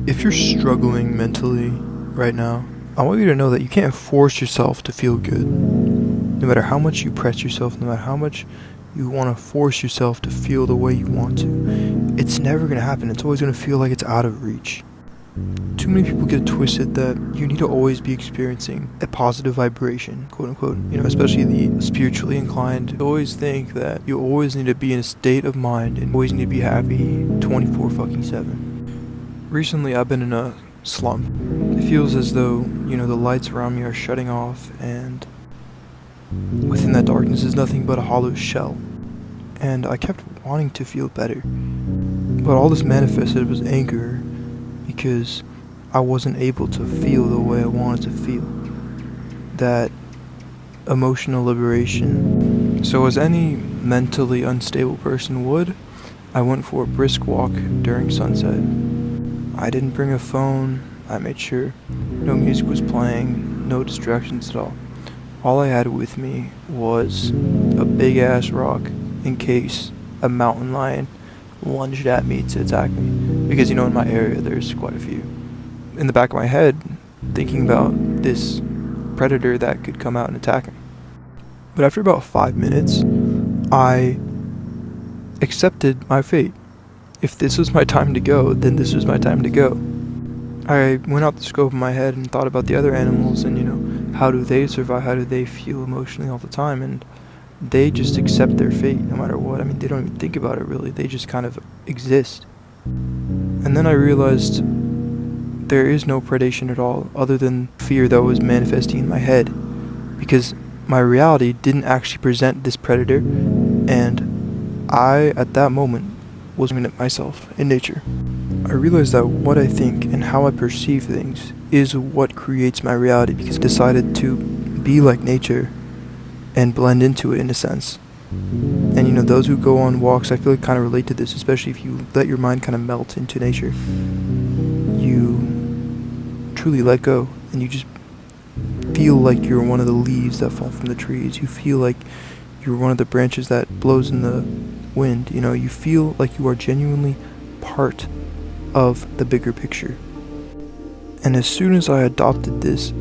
If you're struggling mentally right now, I want you to know that you can't force yourself to feel good. No matter how much you press yourself, no matter how much you want to force yourself to feel the way you want to, it's never going to happen. It's always going to feel like it's out of reach. Too many people get twisted that you need to always be experiencing a positive vibration, quote unquote, especially the spiritually inclined. They always think that you always need to be in a state of mind and always need to be happy 24/7. Recently, I've been in a slump. It feels as though, the lights around me are shutting off, and within that darkness is nothing but a hollow shell. And I kept wanting to feel better. But all this manifested was anger because I wasn't able to feel the way I wanted to feel. That emotional liberation. So as any mentally unstable person would, I went for a brisk walk during sunset. I didn't bring a phone. I made sure no music was playing, no distractions at all. All I had with me was a big ass rock in case a mountain lion lunged at me to attack me. Because in my area there's quite a few. In the back of my head, thinking about this predator that could come out and attack me. But after about 5 minutes, I accepted my fate. If this was my time to go, then this was my time to go. I went out the scope of my head and thought about the other animals and, how do they survive? How do they feel emotionally all the time? And they just accept their fate no matter what. They don't even think about it really. They just kind of exist. And then I realized there is no predation at all other than fear that was manifesting in my head, because my reality didn't actually present this predator, and I, at that moment, was looking at myself in nature. I realized that what I think and how I perceive things is what creates my reality, because I decided to be like nature and blend into it in a sense. And those who go on walks, I feel like kind of relate to this, especially if you let your mind kind of melt into nature. You truly let go, and you just feel like you're one of the leaves that fall from the trees. You feel like you're one of the branches that blows in the wind. You feel like you are genuinely part of the bigger picture. And as soon as I adopted this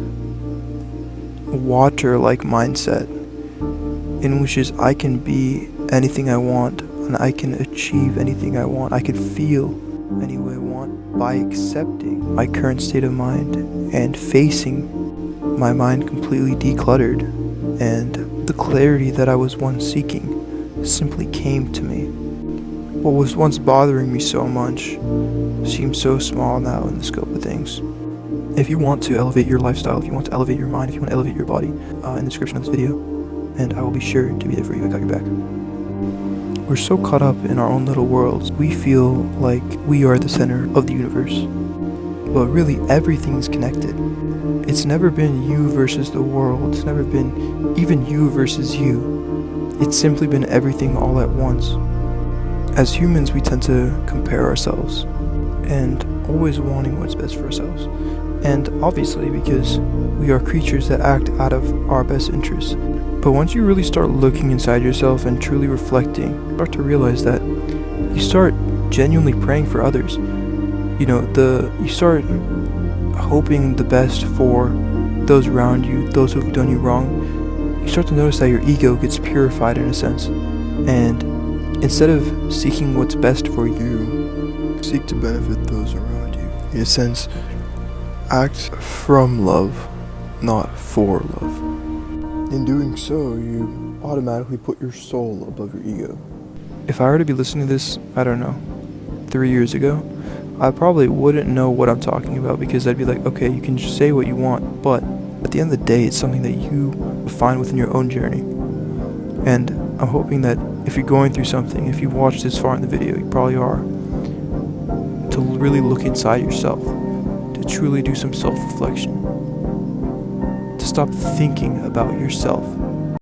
water-like mindset, in which is I can be anything I want and I can achieve anything I want, I can feel any way I want by accepting my current state of mind and facing my mind completely decluttered, and the clarity that I was once seeking simply came to me. What was once bothering me so much seems so small now in the scope of things. If you want to elevate your lifestyle, if you want to elevate your mind, if you want to elevate your body, in the description of this video, and I will be sure to be there for you. I got your back. We're so caught up in our own little worlds, we feel like we are the center of the universe. But really, everything's connected. It's never been you versus the world. It's never been even you versus you. It's simply been everything all at once. As humans, we tend to compare ourselves and always wanting what's best for ourselves. And obviously, because we are creatures that act out of our best interests. But once you really start looking inside yourself and truly reflecting, you start to realize that you start genuinely praying for others. You start hoping the best for those around you, those who've done you wrong. You start to notice that your ego gets purified in a sense. And instead of seeking what's best for you, seek to benefit those around you. In a sense, act from love, not for love. In doing so, you automatically put your soul above your ego. If I were to be listening to this, 3 years ago, I probably wouldn't know what I'm talking about, because I'd be like, okay, you can just say what you want, but at the end of the day, it's something that you find within your own journey. And I'm hoping that if you're going through something, if you've watched this far in the video, you probably are, to really look inside yourself, to truly do some self-reflection, to stop thinking about yourself